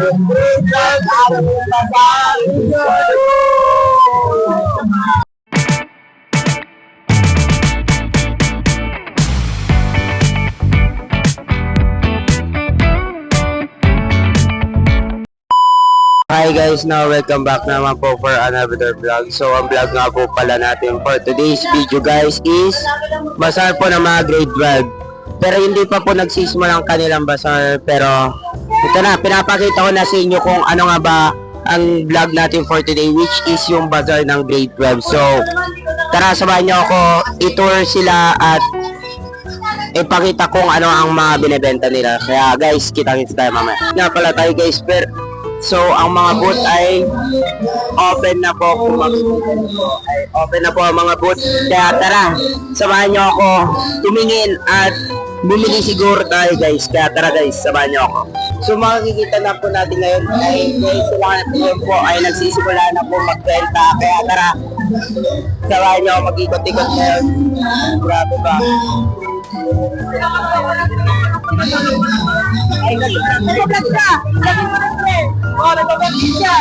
Hi guys, now welcome back naman po for another vlog. So ang vlog nga po pala natin for today's video guys is bazaar po ng mga grade 12. Pero hindi pa po nagsisimula ang kanilang bazaar. Pero ito na, pinapakita ko na sa inyo kung ano nga ba ang vlog natin for today, which is yung bazaar ng grade 12. So tara, samahan nyo ako, i-tour sila at ipakita kung ano ang mga binibenta nila. Kaya guys, kita-kits tayo mamaya. Nga pala tayo guys, so, ang mga booth ay open na po. Open na po ang mga booth. Kaya tara, samahan nyo ako tumingin at bumili siguro tayo guys. Kaya tara guys, samahan nyo ako. So, makikita na po natin ngayon ay guys, sila na po ay nagsisimula na po magbenta. Kaya tara, samahan nyo ako mag-ikot-ikot ngayon. Grabe ba? Ay, nag-vlog ka! Oh, nag-vlog siya!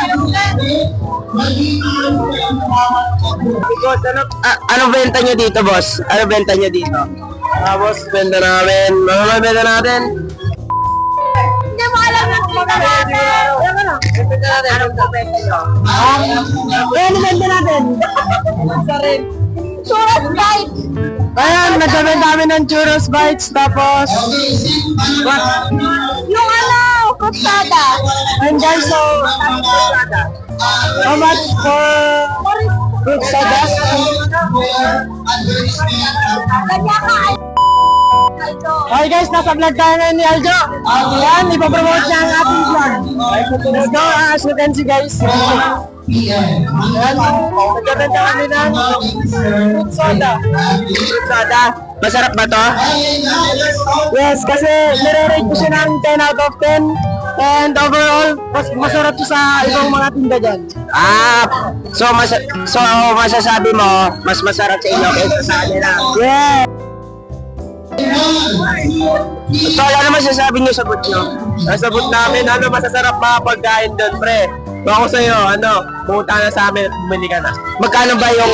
Anong benta nyo dito, boss? Ano benta nyo dito? Boss, benta namin. Ano benta natin? Hindi mo alam na kung magkakata. Benta natin. Anong benta nyo? Ano benta natin? Churros bites! Ayan, nagbebenta kami ng churros bites. Tapos, what? Yung ano, kustada. And guys, so, how much for fruit soda? Kanya ka ay... Okay guys, nasa vlog tayo ngayon ni Aljo. Ayan, ipapromote niya ang ating vlog. Let's go, as you can see guys. Ayan, nagbebenta kami ng fruit soda. Fruit soda. Masarap ba to? Yes, kasi nire-rate ko siya ng 10 out of 10. And overall, masarap to sa ibang mga tinda dyan. So masasabi mo, mas masarap sa inyo kaysa sa kanila. Yeah! So, ano masasabi nyo sa boot nyo? Sa boot namin, ano masasarap mga pagkain doon, pre? Ako sa'yo, pumunta na sa amin at bumili ka na. Magkano ba yung,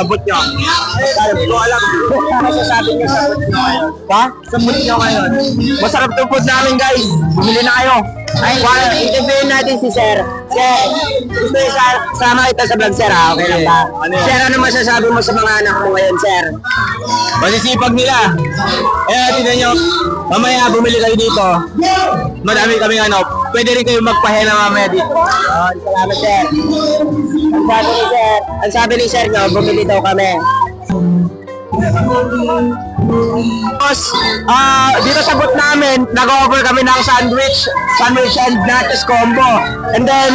boot nyo? Magkano, hindi ko alam. Ano masasabi nyo sa boot nyo ngayon? Ha? Sa boot nyo ngayon? Masarap itong food namin, guys. Bumili na kayo. Ay, interviewin natin si Sir. Sir, gusto nyo sama kita sa vlog, Sir, ha? Okay lang ba? Sir, ano masasabi mo sa mga anak mo ngayon, Sir? Masisipag nila. Tignan nyo, mamaya bumili kayo dito. Madami kami pwede rin kayo magpahinga mamaya dito. Salamat sir. Ang sabi ni sir nyo, bumili daw kami. Tapos, dito sa booth namin, nag-offer kami ng sandwich and nachos combo. And then,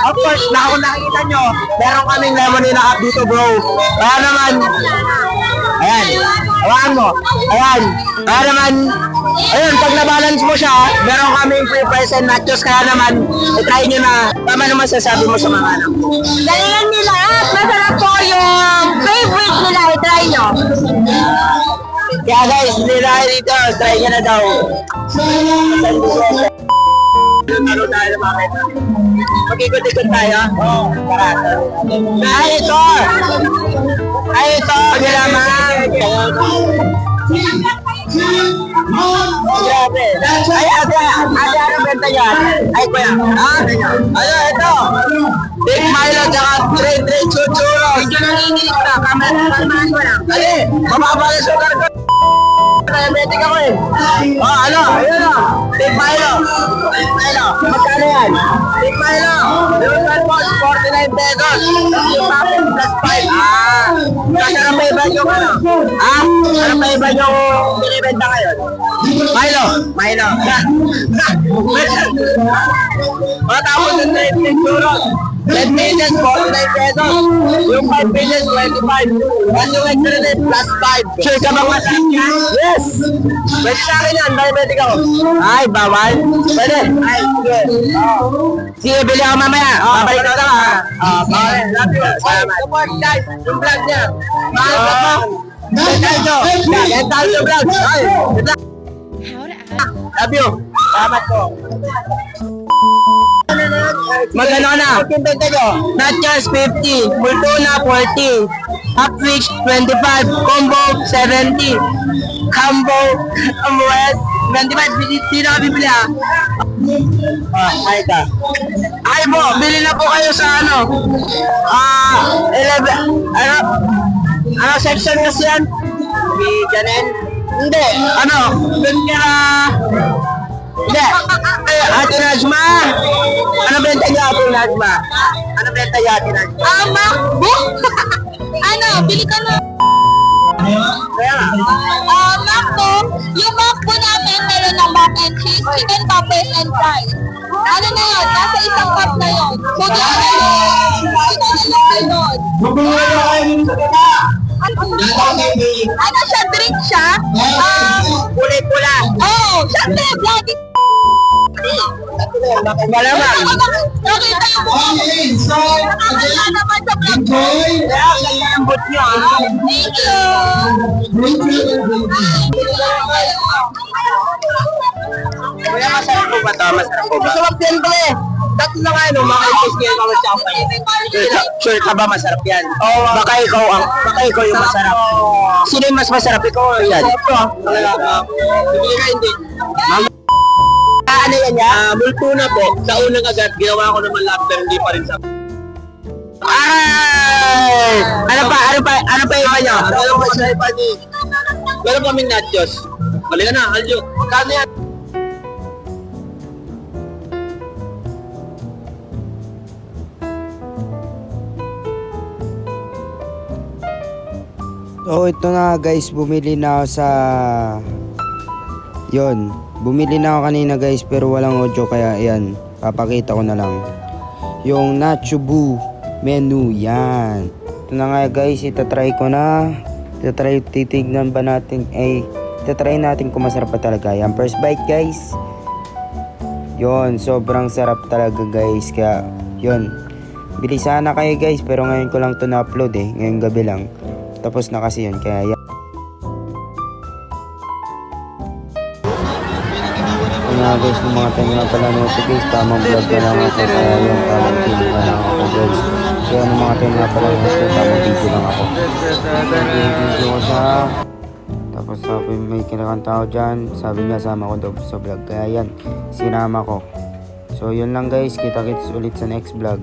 of course, kung nakikita nyo, meron kaming lemonade na cup dito bro. Kaya naman, ayan, hawakan mo. Ayan pag na-balance mo siya, meron kaming free fries and nachos. Kaya naman, i-try nyo na. Tama naman sasabi mo sa mga anak mo. Galingan nila at masarap po yung favorite nila. I-try nyo. Kaya guys, nila dito, try nyo na daw. Ano tayo makita? Mag-ikot-ikot tayo? Oo, tara. Ay, ito! Ginaman! Grabe. Ay, ate, ano benta nyo? Ay, kuya. Ito. Big Milo, tsaka Trade Churros. Medyo nanginginig na. Kalmahan ko lang. Ay, mababa na sugar ko. Diabetic ako eh. Ayun o. Big Milo. Magkano yan? Big Milo. Yung boss, 49 pesos. Yung packet, plus 5. Kasi ano pa iba yung ano pa iba yung binibenta ngayon? Milo. Tapos yung Trade Churros. 10 pieces, 49 pesos. Yung 5 pieces, 25. At yung extra net, plus 5. Sure ka bang masarap yan? Yes! Pwede sa akin yan, diabetic ako. Ay, bawal? Pwede? Ay, sige. Sige, bili ako mamaya. Babalik ko lang ha. Okay, love you. Support guys, yung vlog niya. Mahal ko po. Yan tayo yung vlog. Ay, love you. Salamat po. Magano na? Nachos 50, Multuna 40, Upwich 25, Combo 70, Combo Red 25, sino ka bibili ah? Ay ka. Ay po, bili na po kayo sa ano? 11, ano section kasi yan? Ganen? Hindi. Ano? Doon ka... Hindi. Ate Najma. Ano benta niya Ate Najma? Ano benta niya Ate Najma? MacBook? Ano, bili ka na. Kaya nga. MacBook, yung MacBook namin, meron ng mac and cheese, chicken poppers, and fries. Ano na yun? Nasa isang cup na yun. So, di na yun. Ano siya? Drink siya? Kulay-pula. Oh, syempre, bloody. Malamang. Nakita yung mukha mo. Nakakala naman sa vlog. Kaya lambot niyo ah. Thank you. Kuya, masarap po ba ito? Masarap po ba? Masarap yan ba eh. Tatlo na nga no, maka-taste ngayon kami sa Sure ka ba masarap yan? Oo. Baka ikaw yung masarap. Sino yung mas masarap? Ikaw o yan? Ito. Bibili ka hindi. Ano yan ya? Multuna po. Sa unang agad, ginawa ko naman lahat pero hindi pa rin sa... Ay! Ano pa iba nyo? Ano pa sa iba ni... Meron kaming nachos. Bali ka na, Aljo. Magkano yan? So ito na guys, bumili na ako sa bumili na ako kanina guys pero walang audio kaya ayan, papakita ko na lang yung Nacho Boo menu, yan. Ito na nga guys, itatry ko na, titignan ba natin, itatry natin kung masarap pa talaga yan. First bite guys, yon, sobrang sarap talaga guys, kaya yon, bilisan na kayo guys, pero ngayon ko lang to na-upload ngayong gabi lang. Tapos na kasi yun, kaya yan. Nga guys, ng mga time na pala nito guys, tamang vlog na lang ako, kaya yun, tamang video na lang ako guys. Kaya ng mga time na pala nito, tamang video lang ako. Video ko siya. Tapos sabi may kinakanta ko dyan, sabi niya sama ko daw sa vlog, kaya yan, sinama ko. So yun lang guys, kita-kits ulit sa next vlog.